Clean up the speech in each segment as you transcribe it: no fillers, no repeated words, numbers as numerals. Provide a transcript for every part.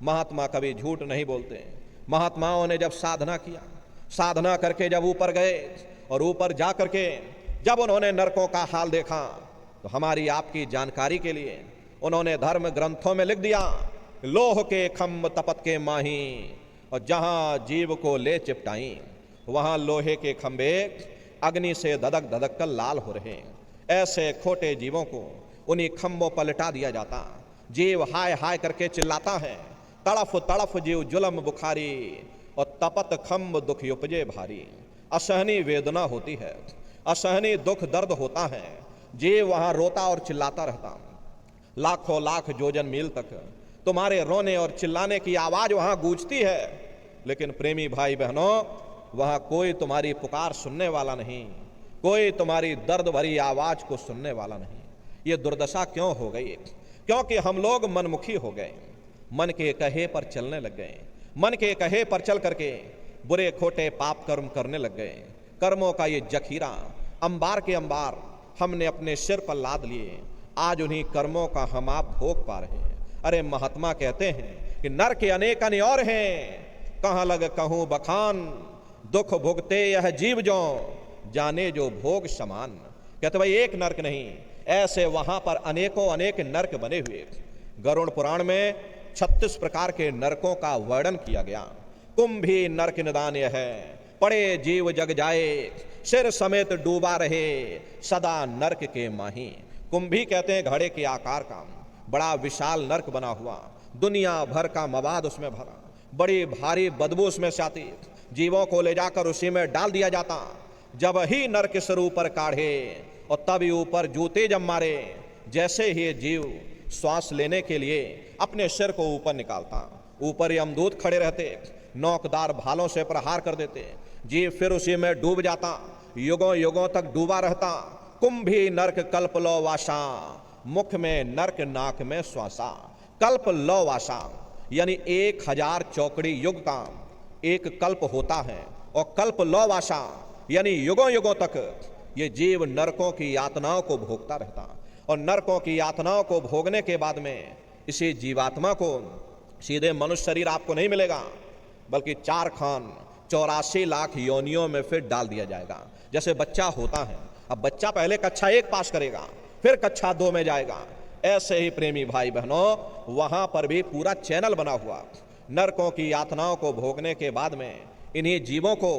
महात्मा कभी झूठ नहीं बोलते। महात्माओं ने जब साधना किया, साधना करके जब ऊपर गए और ऊपर जा करके जब उन्होंने नरकों का हाल देखा, तो हमारी आपकी जानकारी के लिए उन्होंने धर्म ग्रंथों में लिख दिया, लोह के खम्भ तपत के माही, और जहां जीव को ले चिपटाई वहां लोहे के खंभे अग्नि से धधक धधक कर लाल हो रहे। ऐसे खोटे जीवों को उन्हीं खंभों पर लिटा दिया जाता। जीव हाय हाय करके चिल्लाता है, तड़फ तड़फ जीव जुलम बुखारी, और तपत खंभ दुख उपजे भारी। असहनीय वेदना होती है, असहनीय दुख दर्द होता है। जीव वहां रोता और चिल्लाता रहता। लाखों लाख योजन मील तक तुम्हारे रोने और चिल्लाने की आवाज वहां गूंजती है, लेकिन प्रेमी भाई बहनों, वहां कोई तुम्हारी पुकार सुनने वाला नहीं, कोई तुम्हारी दर्द भरी आवाज को सुनने वाला नहीं। ये दुर्दशा क्यों हो गई? क्योंकि हम लोग मनमुखी हो गए, मन के कहे पर चलने लग गए। मन के कहे पर चल करके बुरे खोटे पाप कर्म करने लग गए। कर्मों का ये जखीरा अंबार के अंबार हमने अपने सिर पर लाद लिए। आज उन्हीं कर्मों का हम आप भोग पा रहे हैं। अरे महात्मा कहते हैं कि नर के अनेक अन्य और हैं, कहाँ लग कहूँ बखान, दुख भुगते यह जीव जो जाने जो भोग समान। कहते भाई एक नरक नहीं, ऐसे वहां पर अनेकों अनेक नरक बने हुए। गरुड़ पुराण में 36 प्रकार के नरकों का वर्णन किया गया। कुंभी नरक निदान यह है, पड़े जीव जग जाए, सिर समेत डूबा रहे, सदा नरक के माही। कुंभी कहते हैं घड़े के आकार का बड़ा विशाल नरक बना हुआ, दुनिया भर का मवाद उसमें भरा, बड़ी भारी बदबू उसमें से आती, जीवों को ले जाकर उसी में डाल दिया जाता। जब ही नरक सिर ऊपर काढ़े और तभी ऊपर जूते जब मारे, जैसे ही जीव श्वास लेने के लिए अपने सिर को ऊपर निकालता, ऊपर यमदूत खड़े रहते, नोकदार भालों से प्रहार कर देते। जीव फिर उसी में डूब जाता, युगों युगों तक डूबा रहता। कुंभी नरक कल्प लो वासा, मुख में नरक नाक में श्वासा। कल्प लो वासा यानी 1000 चौकड़ी युग का एक कल्प होता है, और कल्प लो वासा यानी युगों युगों तक ये जीव नरकों की यातनाओं को भोगता रहता। और नरकों की यातनाओं को भोगने के बाद में इसी जीवात्मा को सीधे मनुष्य शरीर आपको नहीं मिलेगा, बल्कि 4 खान 84 लाख योनियों में फिर डाल दिया जाएगा। जैसे बच्चा होता है, अब बच्चा पहले कक्षा 1 पास करेगा, फिर कक्षा 2 में जाएगा। ऐसे ही प्रेमी भाई बहनों, वहां पर भी पूरा चैनल बना हुआ। नरकों की यातनाओं को भोगने के बाद में इन्हीं जीवों को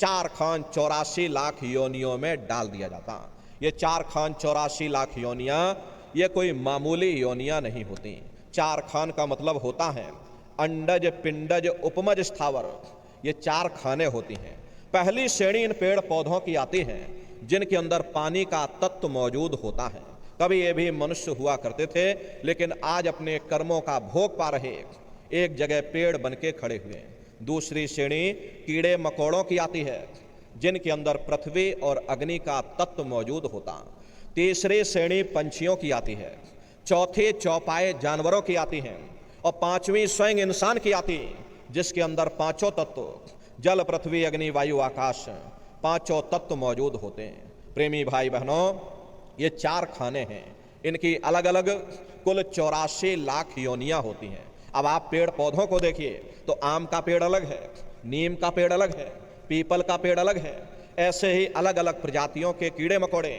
4 खान 84 लाख योनियों में डाल दिया जाता। ये 4 खान 84 लाख योनियां ये कोई मामूली योनियां नहीं होती। 4 खान का मतलब होता है अंडज पिंडज उपमज स्थावर, ये 4 खाने होती हैं। पहली श्रेणी इन पेड़ पौधों की आती है जिनके अंदर पानी का तत्व मौजूद होता है। कभी ये भी मनुष्य हुआ करते थे, लेकिन आज अपने कर्मों का भोग पा रहे एक जगह पेड़ बन के खड़े हुए। दूसरी श्रेणी कीड़े मकोड़ों की आती है जिनके अंदर पृथ्वी और अग्नि का तत्व मौजूद होता। तीसरी श्रेणी पंछियों की आती है, चौथी चौपाए जानवरों की आती है, और 5वीं स्वयं इंसान की आती, जिसके अंदर 5 तत्व जल पृथ्वी अग्नि वायु आकाश 5 तत्व मौजूद होते हैं। प्रेमी भाई बहनों, ये 4 खाने हैं, इनकी अलग अलग कुल 84 लाख योनियां होती हैं। अब आप पेड़ पौधों को देखिए तो आम का पेड़ अलग है, नीम का पेड़ अलग है, पीपल का पेड़ अलग है। ऐसे ही अलग अलग प्रजातियों के कीड़े मकोड़े,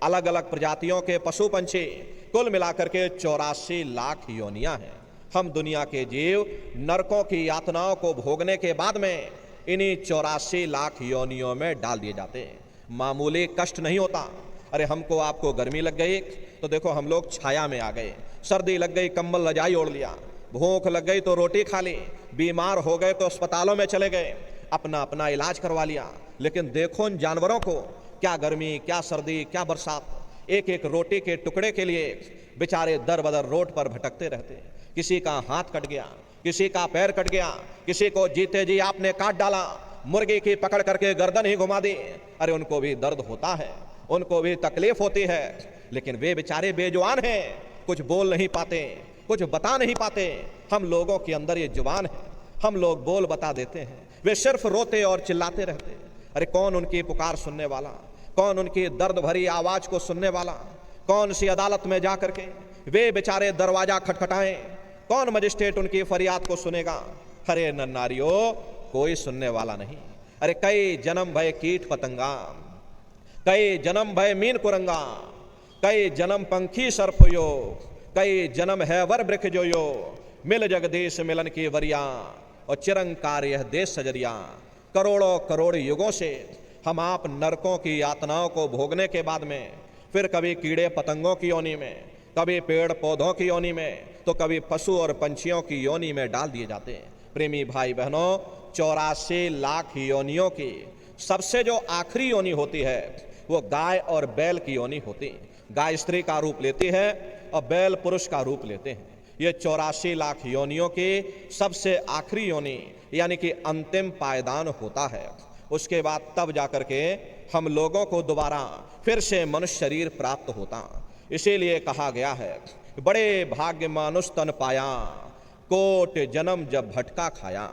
अलग अलग प्रजातियों के पशु पंछी, कुल मिलाकर के 84 लाख योनियां हैं। हम दुनिया के जीव नरकों की यातनाओं को भोगने के बाद में इन्हीं 84 लाख योनियों में डाल दिए जाते हैं। मामूली कष्ट नहीं होता। अरे हमको आपको गर्मी लग गई तो देखो हम लोग छाया में आ गए, सर्दी लग गई कंबल रजाई ओढ़ लिया, भूख लग गई तो रोटी खा ली, बीमार हो गए तो अस्पतालों में चले गए, अपना अपना इलाज करवा लिया। लेकिन देखो इन जानवरों को, क्या गर्मी, क्या सर्दी, क्या बरसात, एक एक रोटी के टुकड़े के लिए बेचारे दर बदर रोड पर भटकते रहते। किसी का हाथ कट गया, किसी का पैर कट गया, किसी को जीते जी आपने काट डाला, मुर्गी की पकड़ करके गर्दन ही घुमा दी। अरे उनको भी दर्द होता है, उनको भी तकलीफ होती है, लेकिन वे बेचारे बेजुबान हैं, कुछ बोल नहीं पाते, कुछ बता नहीं पाते। हम लोगों के अंदर ये जुबान है, हम लोग बोल बता देते हैं, वे सिर्फ रोते और चिल्लाते रहते। अरे कौन उनकी पुकार सुनने वाला, कौन उनकी दर्द भरी आवाज को सुनने वाला, कौन सी अदालत में जा करके वे बेचारे दरवाजा खटखटाएं, कौन मजिस्ट्रेट उनकी फरियाद को सुनेगा? अरे नन्नारियों, कोई सुनने वाला नहीं। अरे कई जन्म भय कीट पतंगा, कई जन्म भय मीन कुरंगा, कई जन्म पंखी सर्पयो, कई जन्म है वर वृक्ष जोयो, मिल जगदीश मिलन की वरिया और चिरंकार यह देश सजरिया। करोड़ों करोड़ युगों से हम आप नरकों की यातनाओं को भोगने के बाद में फिर कभी कीड़े पतंगों की योनि में, कभी पेड़ पौधों की योनि में, तो कभी पशु और पंछियों की योनि में डाल दिए जाते हैं। प्रेमी भाई बहनों, 84 लाख योनियों की सबसे जो आखिरी योनि होती है वो गाय और बैल की योनि होती है। गाय स्त्री का रूप लेती है और बैल पुरुष का रूप लेते हैं। ये 84 लाख योनियों की सबसे आखिरी योनि यानी कि अंतिम पायदान होता है। उसके बाद तब जाकर के हम लोगों को दोबारा फिर से मनुष्य शरीर प्राप्त होता। इसीलिए कहा गया है, बड़े भाग्य मानुष तन पाया, कोट जन्म जब भटका खाया।